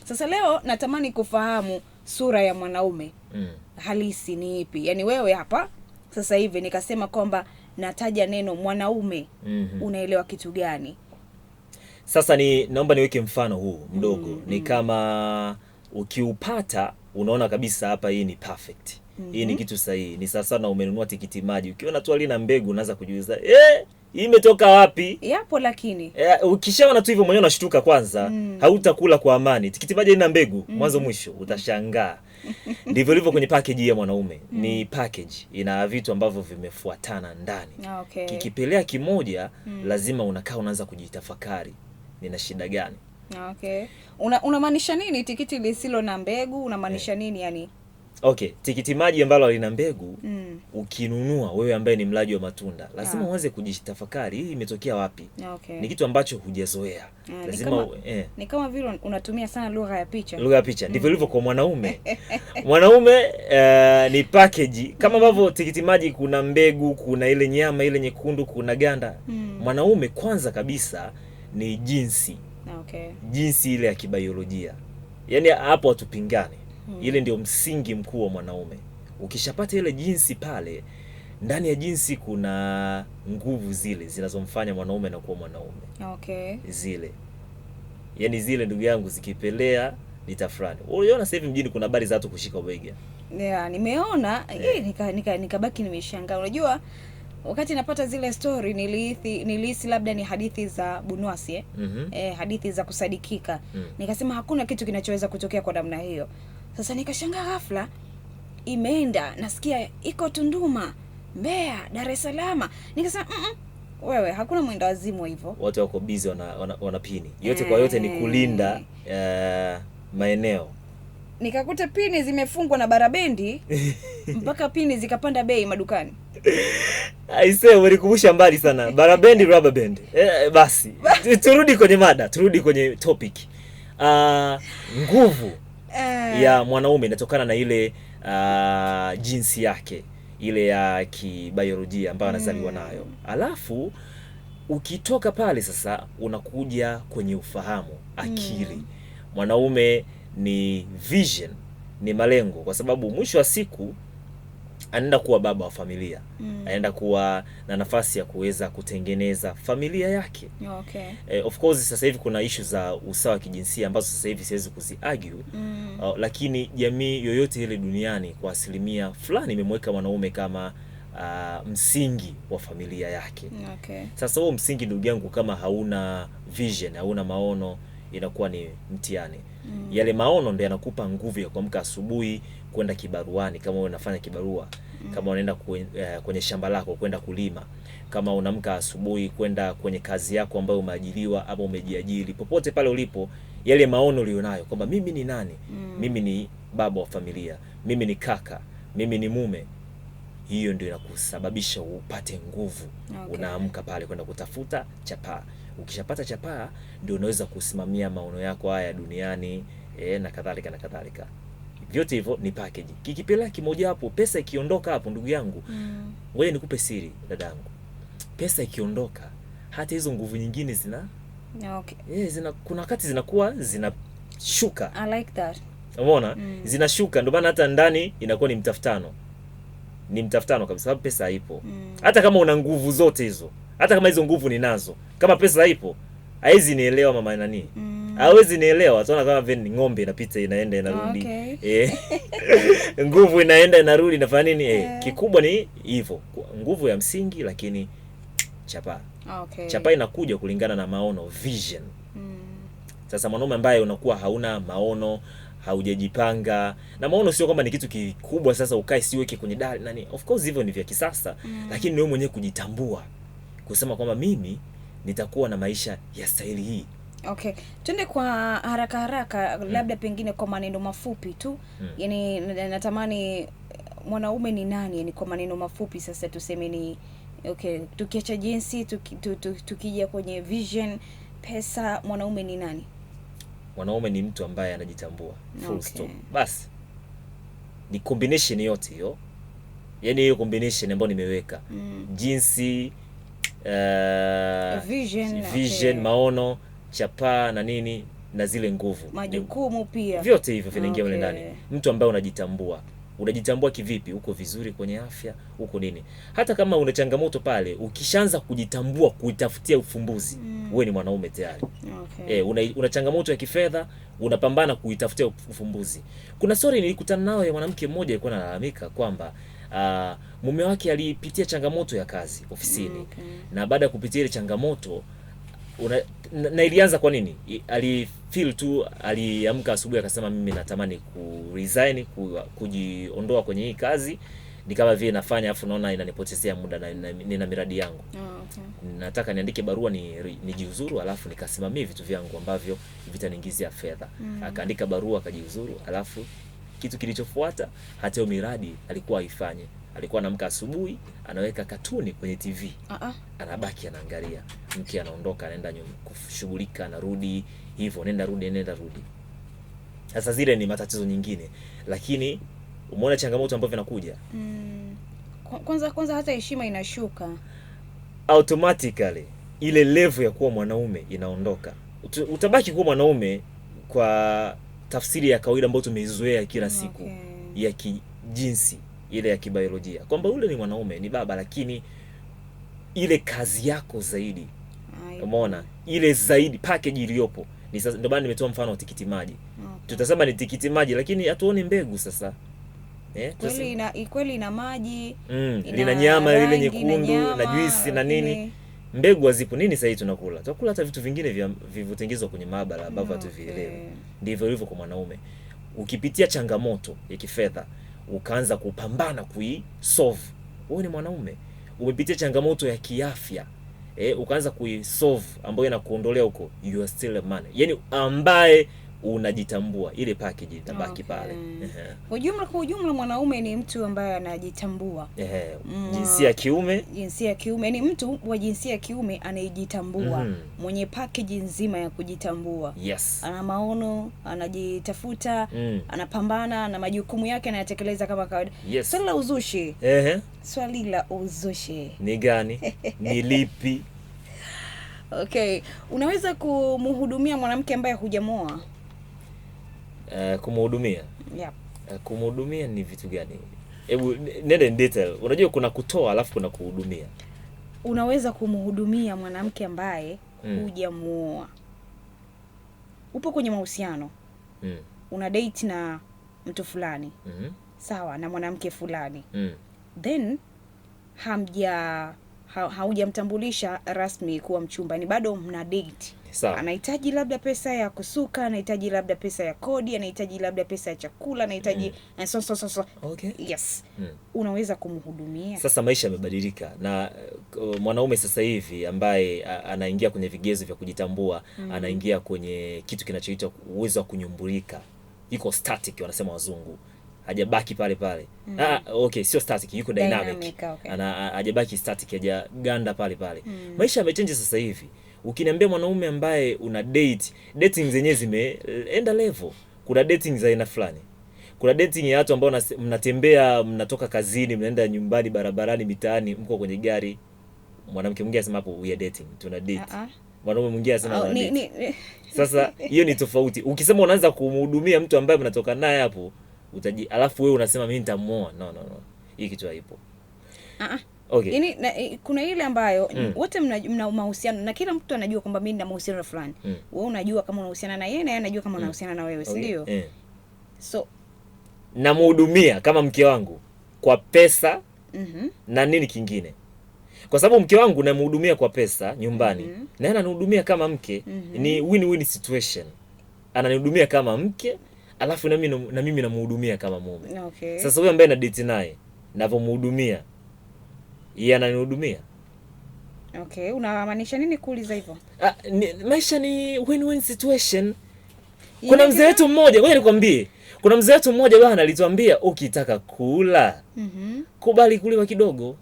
Sasa leo natamani kufahamu sura ya mwanaume halisi ni ipi? Yaani wewe hapa sasa hivi nikasema kwamba nataja neno mwanaume, unaelewa kitu gani? Sasa naomba niweke mfano huu mdogo. Ni kama ukiupata unaona kabisa hapa hii ni perfect. Hii ni kitu sahihi. Ni sasa na umenunua tikiti maji. Ukiona tu halina mbegu unaanza kujiuliza, hii imetoka wapi? Yapo lakini. Ukishaona tu hivyo mwenyewe unashtuka kwanza, hautakula kwa amani. Tikiti maji ina mbegu mwanzo mwisho, utashangaa. Ndivyo ilivyo kwenye package ya mwanaume. Ni package ina vitu ambavyo vimefuatana ndani. Okay. Kikipelea kimoja lazima unakaa unaanza kujitafakari. Nina shida gani? Okay. Unamaanisha nini tikiti lisilo na mbegu? Unamaanisha nini yani? Okay, tikiti maji ambalo halina mbegu ukinunua wewe ambaye ni mlaji wa matunda lazima uanze kujitafakari, hii imetokea wapi? Okay. Ni kitu ambacho hujazoea. Lazima ni kama vile unatumia sana lugha ya picha. Lugha ya picha ndivyo ilivyo kwa mwanaume. Mwanaume ni package kama ambavyo tikiti maji kuna mbegu, kuna ile nyama ile nyekundu, kuna ganda. Mwanaume kwanza kabisa ni jinsi. Okay. Jinsi ile ya kibiolojia. Yaani hapo hatupingane. Ile ndio msingi mkuu wa mwanaume. Ukishapata ile jinsi pale, ndani ya jinsi kuna nguvu zile zinazomfanya mwanaume na kuwa mwanaume. Okay. Zile. Yaani zile ndugu yangu zikipelea nitafurani. Unaona sasa hivi mjini kuna habari za watu kushika bega. Yeah, nimeona. Nikabaki nimeshangaa. Unajua wakati napata zile story nilihisi labda ni hadithi za Bunwasi hadithi za kusadikika. Nikasema hakuna kitu kinachoweza kutokea kwa namna hiyo. Sasa nikashangaa ghafla imeenda nasikia iko Tunduma, Mbeya, Dar es Salaam. Nikasema wewe hakuna mwenda wazimu hivyo. Watu wako busy wana pini. Yote kwa yote ni kulinda maeneo. Nikakuta pini zimefungwa na Barabendi mpaka pini zikapanda bei madukani. Aisee, ulikumbusha mbali sana. Barabendi, rubber band. Basi. Turudi kwenye mada, turudi kwenye topic. Nguvu ya mwanaume inatokana na ile jinsi yake, ile ya kibiolojia ambayo anazaliwa nayo. Alafu ukitoka pale sasa unakuja kwenye ufahamu, akili. Mwanaume ni vision, ni malengo, kwa sababu mwisho wa siku anaenda kuwa baba wa familia. Anaenda kuwa na nafasi ya kuweza kutengeneza familia yake. Okay. Of course sasa hivi kuna issue za usawa wa kijinsia ambazo sasa hivi siwezi kuziargue. Lakini jamii yoyote ile duniani kwa asilimia fulani imemweka mwanaume kama msingi wa familia yake. Okay. Sasa huo msingi ndugu yangu kama hauna vision, hauna maono, inakuwa ni mtihani. Yale maono ndio yanakupa nguvu ya kuamka asubuhi kwenda kibaruani kama wewe unafanya kibarua, kama unaenda kwenye shamba lako kwenda kulima, kama unaamka asubuhi kwenda kwenye kazi yako ambayo umeajiriwa ama umejiajiri, popote pale ulipo, yale maono ulionayo kwamba mimi ni nani? Mimi ni baba wa familia, mimi ni kaka, mimi ni mume. Hiyo ndio inakusababisha upate nguvu. Okay. Unaamka pale kwenda kutafuta chapaa. Ukishapata chapaa ndio unaweza kusimamia maono yako haya duniani na kadhalika na kadhalika. Vyote hivyo ni package. Kikipelea kimoja hapo, pesa ikiondoka hapo ndugu yangu. Wewe nikupe siri dadangu. Pesa ikiondoka hata hizo nguvu nyingine Okay. Kuna wakati zinakuwa zinashuka. I like that. Umeona? Zinashuka, ndio maana hata ndani inakuwa ni mtafutano. Ni mtafutano kabisa, sababu pesa haipo. Hata kama una nguvu zote hizo, hata kama hizo nguvu ninazo, kama pesa haipo, haizi nielewa mama nani. Hawezi nielewa, tunaona kama vile ng'ombe inapita inaenda inarudi. Okay. Nguvu inaenda inarudi inafanya nini? Kikubwa ni hivyo. Nguvu ya msingi lakini chapa. Okay. Chapa inakuja kulingana na maono, vision. Sasa mwanaume ambaye unakuwa hauna maono, haujajipanga, na maono sio kwamba ni kitu kikubwa sasa ukae siweke kwenye dari nani. Of course hivyo ni vya kisasa, lakini wewe mwenyewe kujitambua, kusema kwamba mimi nitakuwa na maisha ya staili hii. Okay. Twende kwa haraka labda pengine kwa maneno mafupi tu. Yaani natamani mwanaume ni nani? Yaani kwa maneno mafupi sasa tuseme ni okay, tukiacha jinsi tukija kwenye vision, pesa, mwanaume ni nani? Mwanaume ni mtu ambaye anajitambua. Full stop. Basi. Ni combination yote hiyo. Yaani hiyo combination ambayo nimeweka. Jinsi vision, okay, maono, chapa na nini, na zile nguvu, majukumu pia, vyote hivyo vinaingia mle ndani. Mtu ambaye unajitambua. Unajitambua kivipi? Uko vizuri kwenye afya, uko nini? Hata kama una changamoto pale, ukishaanza kujitambua, kuitafutia ufumbuzi, wewe ni mwanaume tayari. Una changamoto ya kifedha, unapambana kuitafutia ufumbuzi. Kuna story nilikutana nayo ya mwanamke mmoja alikuwa analalamika kwamba mume wake alipitia changamoto ya kazi ofisini. Na baada ya kupitia ile changamoto na ilianza kwa nini? Alifeel tu, aliamka asubuhi akasema mimi natamani kuresign, kujiondoa kwenye hii kazi. Ni kama vile nafanya afu naona inanipotezea muda na nina miradi yangu. Nataka niandike barua nijiuzuru alafu nikasimamie vitu vyangu ambavyo vitaniingizia fedha. Akaandika barua akajiuzuru, alafu kitu kilichofuata hata miradi alikuwa haifanye. Alikuwa anaamka asubuhi, anaweka katuni kwenye TV. Anabaki anaangalia. Mke anaondoka, anaenda kushughulika, anarudi, hivyo nenda rudi. Sasa zile ni matatizo nyingine. Lakini umeona changamoto ambazo vinakuja. Kwanza hata heshima inashuka. Automatically ile level ya kuwa mwanaume inaondoka. Utabaki kuwa mwanaume kwa tafsiri ya kawaida ambayo tumeizoea kila siku, ya kijinsi, ile ya kibiolojia, kwamba ule ni mwanaume, ni baba, lakini ile kazi yako zaidi, umeona, ile zaidi package iliyopo ni sasa. Ndio maana nimetoa mfano wa tikiti maji. Tutasema ni tikiti maji, lakini hatuoni mbegu sasa. Kweli ina maji, ina nyama ile nyekundu na juisi na nini. Mbegu hazipo. Nini sasa tunakula? Tunakula hata vitu vingine vivutengezwa kwenye maabara ambavyo hatuvielewi. Ndivyo hivyo kwa mwanaume. Ukipitia changamoto ya kifedha, ukaanza kupambana kuisolve, wewe ni mwanaume. Umepitia changamoto ya kiafya, ukaanza kuisolve ambayo inakuondolea huko, you are still a man. Yaani ambaye unajitambua, ile package itabaki pale. Kwa ujumla mwanaume ni mtu ambaye anajitambua. Jinsia ya kiume ni mtu wa jinsia ya kiume anayejitambua, mwenye package nzima ya kujitambua. Ana maono, anajitafuta, anapambana na majukumu yake anayatekeleza kama kawaida. Swali la uzushi. Swali la uzushi. Ni gani? Ni lipi? Unaweza kumhudumia mwanamke ambaye hujamoa? Kumhudumia? Kumhudumia ni vitu gani? Hebu nenda in detail. Unajua kuna kutoa alafu kuna kuhudumia. Unaweza kumhudumia mwanamke ambaye hujamuoa. Upo kwenye mahusiano. Una date na mtu fulani. Sawa, na mwanamke fulani. Then haujamtambulisha rasmi kuwa mchumba, ni bado mna date. Anahitaji labda pesa ya kusuka, anahitaji labda pesa ya kodi, anahitaji labda pesa ya chakula, anahitaji unaweza kumhudumia. Sasa maisha yamebadilika, na mwanaume sasa hivi ambaye anaingia kwenye vigezo vya kujitambua, anaingia kwenye kitu kinachoitwa uwezo wa kunyumbulika. Iko static wanasema wazungu. Hajabaki pale. Sio static, yuko dynamic. Hajabaki static, hajaganda pale. Maisha yamechange sasa hivi. Ukiniambia mwanaume ambaye una dating zenyewe zimeenda level. Kuna dating za aina fulani. Kuna dating ya watu ambao mnatembea, mnatoka kazini, mnaenda nyumbani, barabarani, mitaani, mko kwenye gari. Mwanamke mwingine anasema hapo we are dating, tuna date. Mwanaume mwingine anasema sasa hiyo ni tofauti. Ukisema unaanza kumhudumia mtu ambaye mnatoka naye hapo, alafu wewe unasema mimi nitamuoa. No. Hii kitu haipo. Kuna ile ambayo wote mna mahusiano na kila mtu anajua kwamba mimi nina mahusiano na fulani. Wewe unajua kama unahusiana na yeye na yeye anajua kama unahusiana na wewe, si ndio? So namhudumia kama mke wangu kwa pesa na nini kingine. Kwa sababu mke wangu namhudumia kwa pesa nyumbani, na yeye ananihudumia kama mke. Ni win-win situation. Ananihudumia kama mke, alafu na mimi namhudumia kama mume. Sasa huyo ambaye na date naye, ninavomhudumia, yeye ananihudumia. Unamaanisha nini kuuliza hivyo? Maisha ni win-win situation. Kuna mzee wetu mmoja, ngoja nikwambie. Kuna mzee wetu mmoja bwana alituambia ukitaka kula, kubali kuliwa kidogo.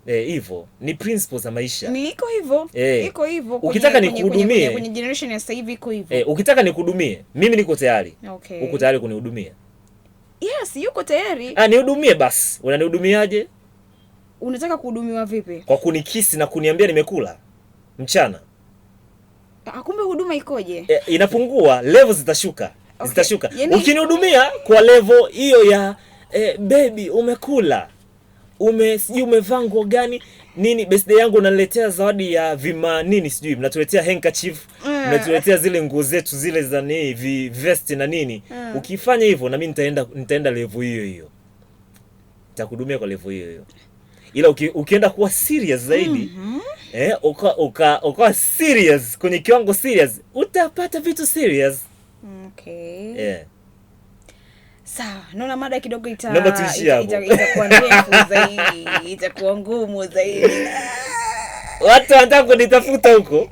Hivyo ni principles za maisha. Ni iko hivyo. Iko hivyo. Ukitaka nikuhudumie kwenye generation ya sasa hivi iko hivyo. Ukitaka nikuhudumie, mimi niko tayari. Uko tayari kunihudumia? Yes, yuko tayari. Nihudumie basi. Unanihudumiaje? Unataka kuhudumiwa vipi? Kwa kunikisi na kuniambia nimekula mchana. Kumbe huduma ikoje? Inapungua, level zitashuka. Okay. Zitashuka. Ukinihudumia kwa level hiyo ya baby umekula, sijui umevaa nguo gani nini, birthday yangu unaniletea zawadi ya vima nini, sijui mnatuletea handkerchief, mnatuletea zile nguo zetu zile za nini vest na nini. Ukifanya hivyo na mimi nitaenda level hiyo hiyo, nitakuhudumia kwa level hiyo hiyo. Ila ukienda kuwa serious zaidi, ukawa serious kwenye kiwango serious, utapata vitu serious. Okay. Sawa, naona mada kidogo itakuwa ndefu zaidi, itakuwa ngumu zaidi. Watu wanataka kunitafuta huko.